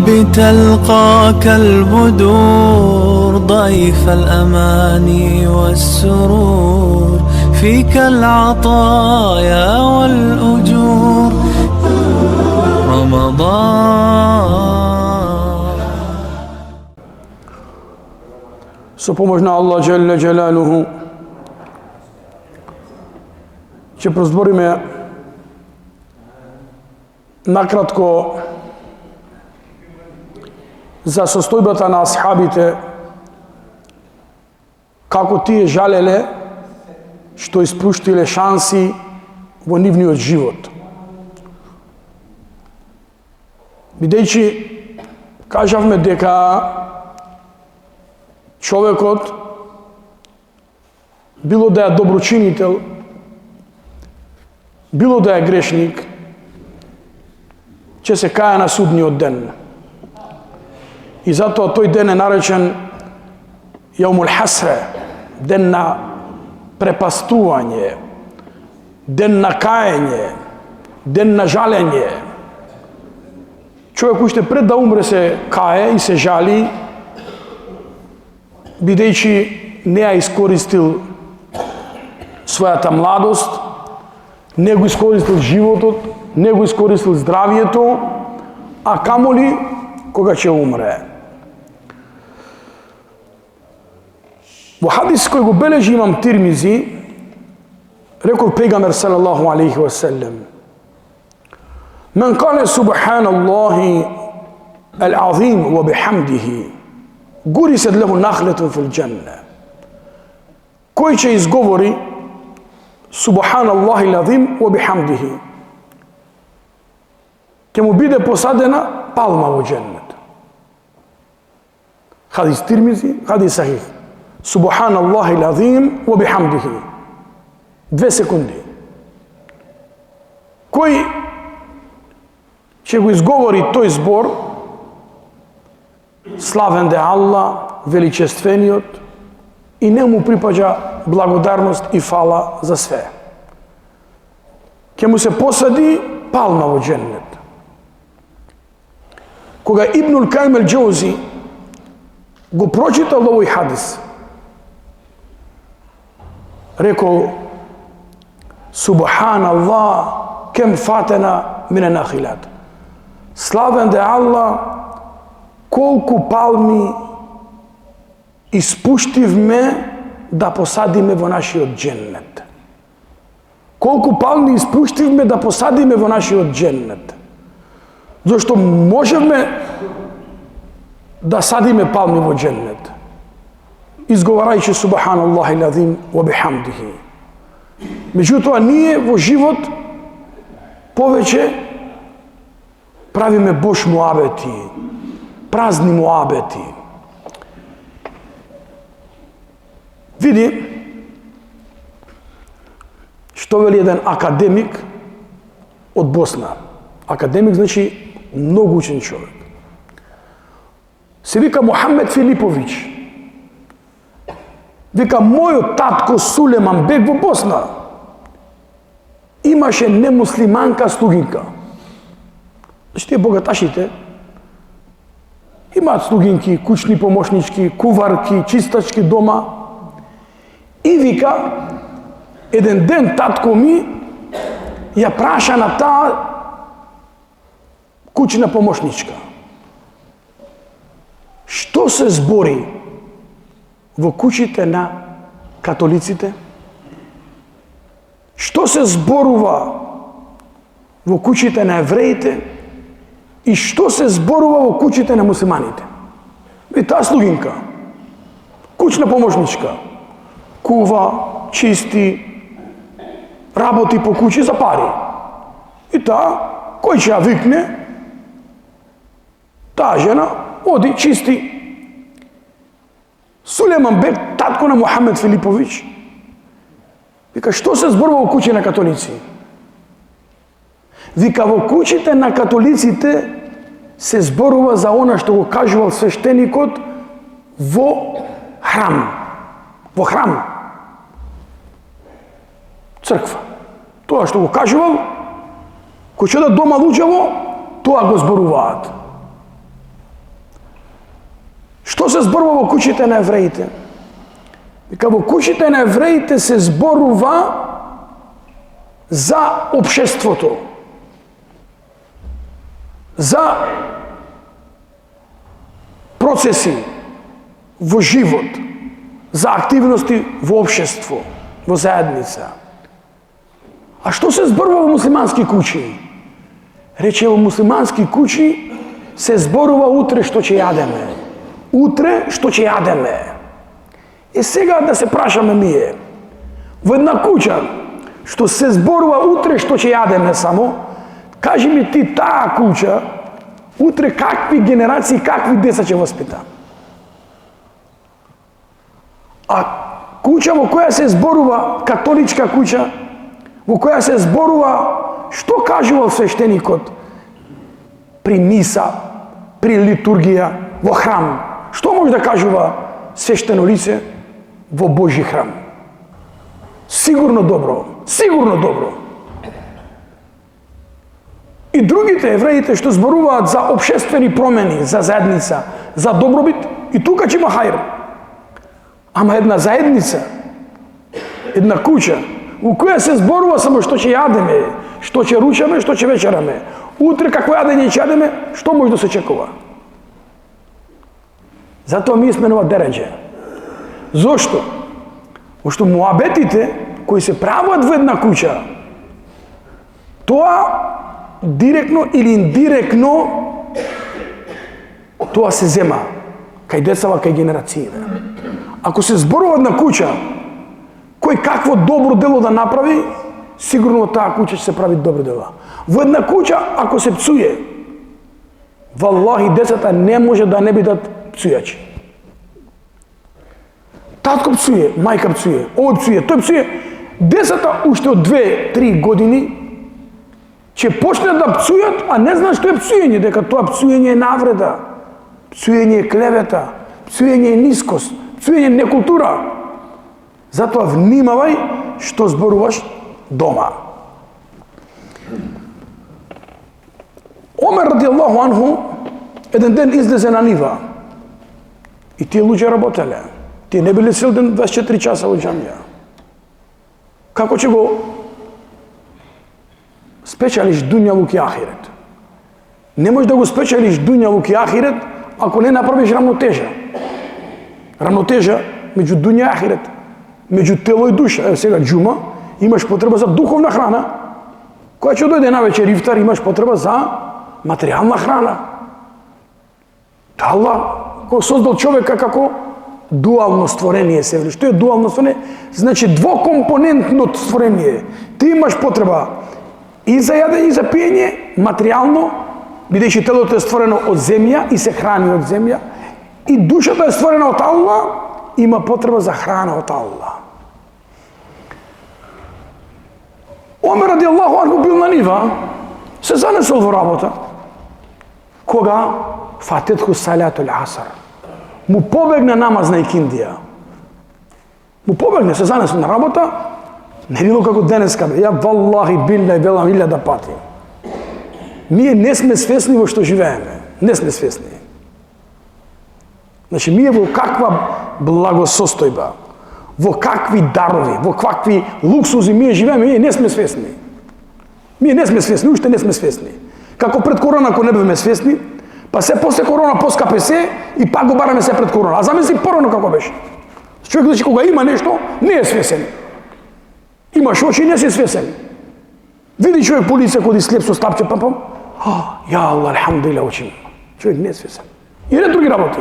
بتلقاك البدور ضيف الأماني والسرور فيك العطايا والأجور رمضان. Sa pomoć na Allah Jalla Jalaluhu će prozborime nakratko za состојбата на асхабите, како тие жалеле што испуштиле шанси во нивниот живот. Бидејќи кажавме дека човекот, било да е доброчинител, било да е грешник, ќе се кае на судниот ден. И затоа тој ден е наречен Јаумул Хасре, ден на препастување, ден на каење, ден на жалење. Човек уште пред да умре се кае и се жали, бидејќи не ја искористил својата младост, не го искористил животот, не го искористил здравието, а камоли кога ќе умре. Во хадис кој го бележи имам Тирмизи, рекол пегамбер салаллаху алейхи ва селем: "Мен кале субханаллахи ал-азим ва бихамдихи, гурисат леху нахлетун фил џенне." Кој ќе изговори субханаллахи ал-азим ва бихамдихи, ќе му биде посадена палма во џеннет. Хадис Тирмизи, хадис сахих. Субханаллахи ал-азим ва бихамдихи. 2 секунди. Кој ќе го изговори тој збор, славен де Аллах, величествениот, и не му припаѓа благодарност и фала за све. Ќе му се посади палма во џеннет. Кога Ибнул Кајим ал-Џаузи го прочитал овој хадис, рекол: "Субханаллах, кем фатена мине нахилат." Славен де Аллах, колку палми испуштивме да посадиме во нашиот џеннет. Колку палми испуштивме да посадиме во нашиот џеннет. Зашто можеме да садиме палми во џеннет, изговарајќи субханаллахи ал-азим ва бихамдихи. Меѓутоа, ние во живот повеќе правиме бош муабети, празни муабети. Види што вели еден академик од Босна. Академик значи многу учен човек. Се вика Мухамед Филиповиќ. Вика: "Мојот татко Сулеман Бек во Босна имаше немуслиманка слугинка." Значи тие богаташите имаат слугинки, кучни помошнички, куварки, чистачки дома. И вика, еден ден татко ми ја праша на таа кучна помошничка: "Што се збори во куќите на католиците? Што се зборува во куќите на евреите? И што се зборува во куќите на мусlimаните?" И таа слугинка, кучна помошничка, кува, чисти, работи по куќи за пари. И таа, кој ќе ја викне, таа жена оди, чисти. Сулеман Бек, татко на Мухамед Филиповиќ, вика: "Што се зборува во куќи на католици?" Вика: "Во куќите на католиците се зборува за она што го кажувал свештеникот во храм. Во храм. Црква. Тоа што го кажувал, кој ќе да дома луѓево, тоа го зборуваат. се зборува во куќите на евреите? Дека во куќите на евреите се зборува за општеството, за процеси во живот, за активности во општество, во заедница. А што се зборува во муслимански куќи? Рече, во муслимански куќи се зборува утре што ќе јадеме. Утре што ќе јадеме. И сега да се прашаме ние, во една куќа што се зборува утре што ќе јадеме само, кажи ми ти таа куќа, утре какви генерации, какви деца ќе воспита? А куќа во која се зборува, католичка куќа, во која се зборува што кажувал свештеникот при миса, при литургија, во храм. Што може да кажува свештено лице во Божи храм? Сигурно добро, сигурно добро. И другите евреите што зборуваат за општествени промени, за заедница, за добробит, и тука ќе има хајр. Ама една заедница, една куќа, во која се зборува само што ќе јадеме, што ќе ручаме, што ќе вечераме. Утре какво јадење ќе јадеме, што може да се чекува? Затоа ми сме нова дереđe. Зошто? Пошто муабетите кои се прават во една куќа, тоа директно или индиректно тоа се зема кај децава, кај генерациите. Ако се зборува една куќа кој какво добро дело да направи, сигурно во таа куќа ќе се прави добро дела. Во една куќа ако се пцуе, валлахи децата не може да не бидат пцујачи. Татко пцуе, мајка пцуе, овој пцуе, тој пцуе. Децата уште од 2-3 години ќе почнат да пцујат, а не знаат што е пцуење, дека тоа пцуење е навреда, пцуење е клевета, пцуење е нискост, пцуење е некултура. Затоа внимавај што зборуваш дома. Омер радијаллаху анху еден ден излезе на нива и тие луѓе работеле. Тие не биле цел ден 24 часа во џамија. Како ќе го спечелиш дуњалук и ахирет? Не можеш да го спечелиш дуњалук и ахирет ако не направиш рамнотежа. Рамнотежа меѓу дуња и ахирет, меѓу тело и душа. Ево сега џума, имаш потреба за духовна храна. Која ќе дојде навечер ифтар, имаш потреба за материјална храна. Аллах кој создал човека како дуално створение се вели. Што е дуално створение? Значи двокомпонентно створение. Ти имаш потреба и за јадење и за пиење, материјално, бидејќи телото е створено од земја и се храни од земја, и душата е створена од Аллах, има потреба за храна од Аллах. Омер радијаллаху анху бил на нива, се занесол во работа, кога фатетху салатул аср, му побегна намаз на икиндија. Му побегне, се занесол на работа, не било како денеска, бе. Ја валлахи билла и велам 1000 пати. Ние не сме свесни во што живееме. Не сме свесни. Значи, ние во каква благосостојба, во какви дарови, во какви луксузи ние живееме, ние не сме свесни. Ние не сме свесни, уште не сме свесни. Како пред корона, ако не бевме свесни, па се после корона поскапе се и пак го бараме се пред корона. А замисли порано како беше. Човек, значи, кога има нешто, не е свесен. Имаш очи и не си свесен. Види човек по лице коди слеп со стапче, пам-пам. Ја Аллах, алхамдулилlah, очи. Човек не е свесен. И не други работи.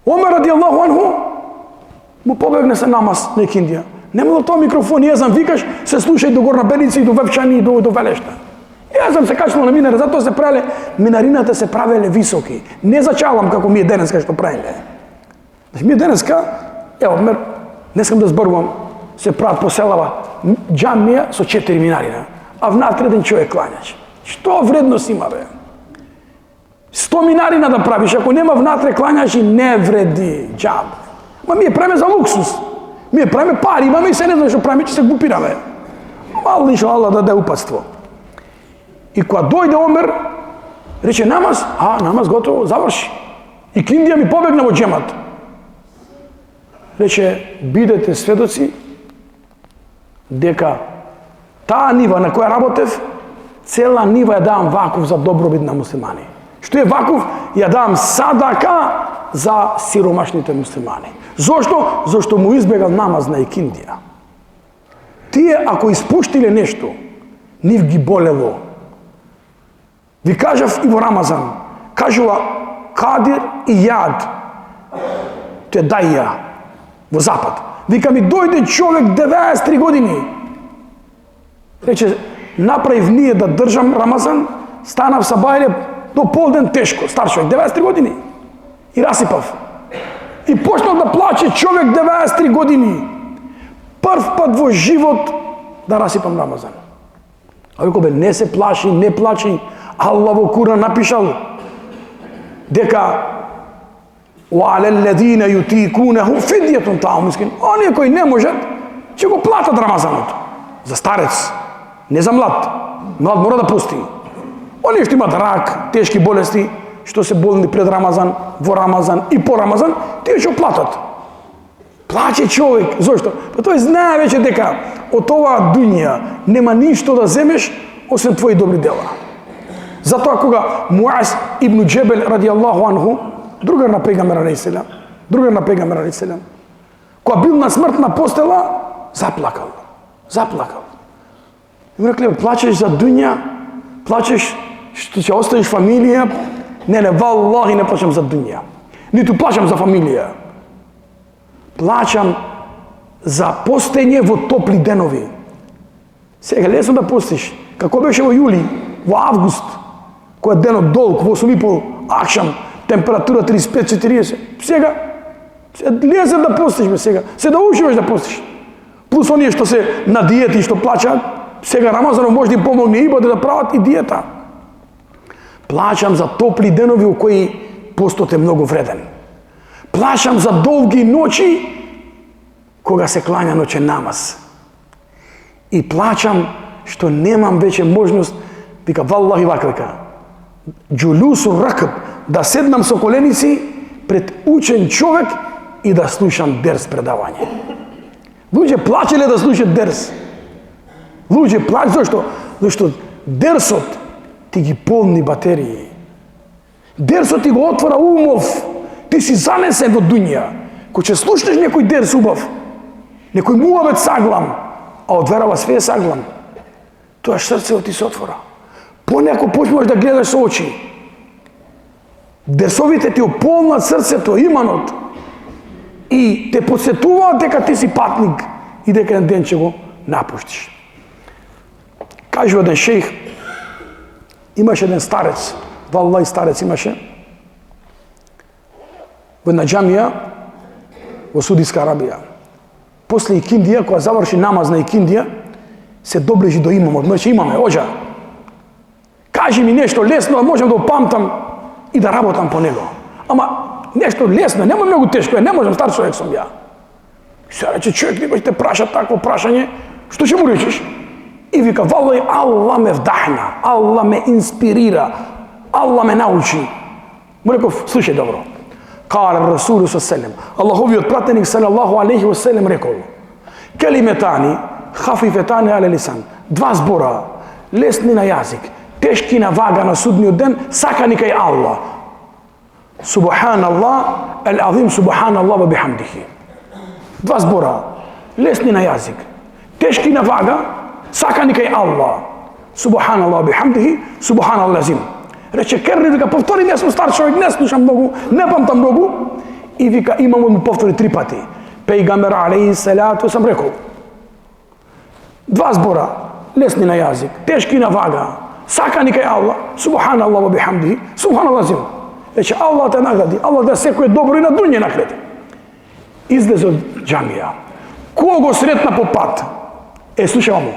Омер радијаллаху анху му побегне се намаз на икиндија. Нема да тоа микрофон, ја знам, викаш, се слушај до Горна Белица и до Вевчани и до Велешта. Ја знам, се качало на минари, затоа се правеле, минарината се правеле високи. Не зачалам како ми е денеска што правиме. Значи, ми е денеска, ево, не искам да зборувам, се прават по селава џамија со 4 минарина, а внатре еден човек клањач. Што вредност има, бе? 100 минарина да правиш, ако нема внатре клањачи, не вреди џаб. Ма ми е правиме за луксус. Ми е правиме пари, имаме и се не знам што правиме, че се глупираме. Мало нишо Аллах даде упатство. И кога дојде Омер, рече намаз, намаз готово, заврши. И Киндија ми побегна во џемат. Рече, бидете сведоци дека таа нива на која работев, цела нива ја давам вакуф за добробит на муслимани. Што е вакуф? Ја давам садака за сиромашните муслимани. Зошто? Зошто му избегал намаз на икиндија. Тие, ако испуштиле нешто, нив ги болело. Ви кажав и во Рамазан, кажува Кадир и Јад, те даја, во Запад. Вика ми, дојде човек 93 години. Рече, направив ние да држам Рамазан, станав сабајле до полден тешко, стар човек, 93 години. И расипав. И почнал да плаче човек 93 години. Прв пат во живот да расипам Рамазан. А веко бе, не се плаши, не плачи. Аллах во Куран напишал дека وَعَلَى الَّذِينَ يُتِيكُونَهُ فِدْيَةٌ طَعَامُ مِسْكِينٍ. Оние кои не можат, ќе го платат Рамазанот. За старец, не за млад. Млад мора да пусти. Оние што имат рак, тешки болести, што се болни пред Рамазан, во Рамазан и по Рамазан, тие ќе платат. Плаче човек. Зошто? Па тој знае веќе дека од оваа дуња нема ништо да земеш освен твои добри дела. Затоа кога Муаз ибн Џебел радијаллаху анху, другар на пегамбер алейхи селам, кога бил на смртна постела, заплакал. И му рекле, плачеш за дуња, плачеш што ќе оставиш фамилија, не, валлахи не плачам за дуња. Ниту плачам за фамилија. Плачам за постење во топли денови. Сега лесно да постиш. Како беше во јули, во август, кој е денот долг, во 8:30 акшам, температура 35-40. Сега лесно да постиш бе сега. Се да учиш да постиш. Плюс оние што се на диета и што плачаат, сега Рамазанов може да им помогне и да прават и диета. Плачам за топли денови у кои постот е многу вреден. Плачам за долги ноќи кога се клања ноќен намаз. И плачам што немам веќе можност, вика валлахи вака, џулусу ракб, да седнам со коленици пред учен човек и да слушам дерс предавање. Луѓе плачеле да слушат дерс. Луѓе плачат зашто? Зашто дерсот ти ги полни батерии. Дерсот ти го отвора умов. Ти си занесен во дуња. Кога ќе слушнеш некој дерс убав, некој муавет саглам, а од верава све е саглам, тоа срцето ти се отвора. Понеко почнуваш да гледаш со очи. Дерсовите ти ополнат срцето, иманот, и те подсетуваат дека ти си патник и дека еден ден ќе го напуштиш. Кажува еден шејх, имаше еден старец, валлај старец имаше, во една џамија во Судиска Арабија. После икиндија, кога заврши намаз на икиндија, се доближи до имамот. Мрече, имаме, оđа, кажи ми нешто лесно, да можам да опамтам и да работам по него. Ама нешто лесно, нема многу тешко, не можам, стар човек сум ја. Се рече, човек некој те праша такво прашање, што ќе му речеш? И вика, валлај, Аллах ме вдахна, Аллах ме инспирира, Аллах ме научи. Му реков, слушај добро. Каал Расулу саллем, Аллаховиот пратеник салаллаху алейхи ва саллем рекол: келиметани хафифетани але лисан. Два збора, лесни на јазик, тешки на вага на судниот ден, сакани кај Аллах. Субханаллах, ал-азим субханаллах ва бихамдихи. Два збора, лесни на јазик, тешки на вага, сакани кај Аллах. Субханаллах ва бихамдихи, субханаллах азим. Рече, керни, вика, повтори, не сум стар човек, не слушам многу, не памтам многу. И вика, имам му повтори 3 пати. Пејгамбер алейхи салату сам рекол. Два збора, лесни на јазик, тешки на вага, сакани кај Аллах, субханаллах ва бихамдихи, субханаллах азим. Рече, Аллах те награди, Аллах да секој добро и на дуње награди. Излезе од џамија. Кого сретна по пат? Слушај му.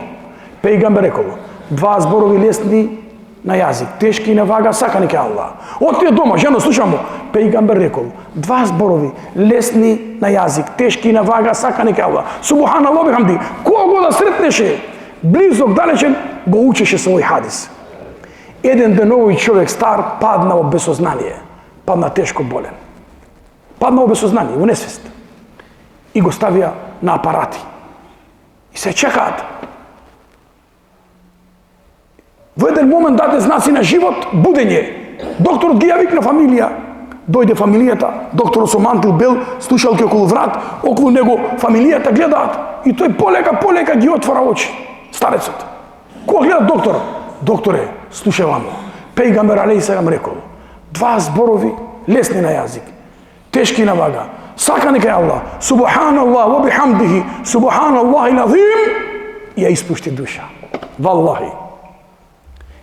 Пејгамбер рекол, два зборови лесни на јазик, тешки на вага, сакани кај Аллах. Отиде дома, жено, слушам му. Пејгамбер рекол, два зборови, лесни на јазик, тешки на вага, сакани кај Аллах. Субханаллах бихамди. Кого да сретнеше, близок, далечен, го учеше со овој хадис. Еден ден овој човек стар падна во безсознание, падна тешко болен. паднал без сознание, во несвест. И го ставија на апарати. И се чекаат. Во еден момент даде знаци на живот, будење. Докторот ги ја викна фамилија. Дојде фамилијата, докторот со мантил бел, слушалки околу врат, околу него фамилијата гледаат. И тој полека ги отвора очи. Старецот. Кога гледа докторот? Докторе, слушај вамо. Пејгамбер алейхиссалам рекол, два зборови лесни на јазик, тешки на вага. Сака нека Аллах, субханаллах ва бихамдихи, субханаллахил азим, ја испушти душа. Валлахи.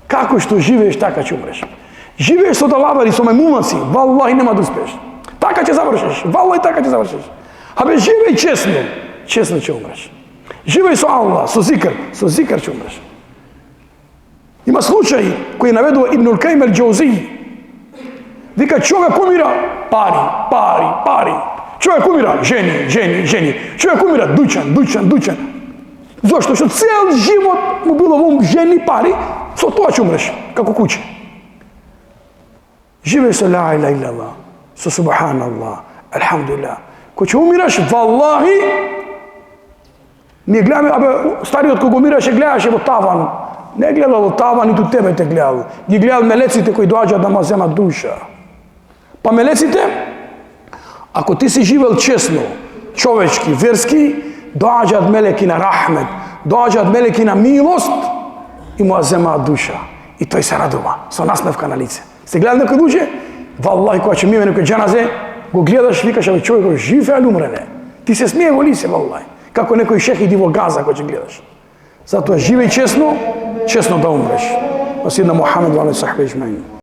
Како што живееш, така ќе умреш. Живееш со далавари, со мемунаци, валлахи нема да успееш. Така ќе завршиш, валлахи така ќе завршиш. Абе живеј честно, честно ќе умреш. Живеј со Аллах, со зикр ќе умреш. Има случаи кои наведува Ибнул Кајим ел-Џаузии. Вика, човек умира, пари. Човек умира, жени. Човек умира, дуќан. Зошто? Што цел живот му било во жени, пари, со тоа ќе умреш, како куче. Живеј со ла иляха илlallah, со субханаллах, алхамдулилlah. Кој ќе умираш, валлахи, ние гледаме, стариот кога умираше, гледаше во таван. Не гледал во таван, ниту тебе те гледал. Ги гледал мелеците кои доаѓаат да ма земат душа. Па мелеците, ако ти си живел честно, човечки, верски, доаѓаат мелеки на рахмет, доаѓаат мелеки на милост и му ја земаат душа. И тој се радува, со насмевка на лице. Сте гледали некој душе? Валлахи, кога ќе миме некој џаназе, го гледаш, викаш, абе човекот жив е, али умрене. Ти се смие во лице, валлахи. Како некој шехид во газа кој ќе гледаш. Затоа живеј честно, честно да умреш. Васидна Мухамед ва алейхи сахбе ежмаин.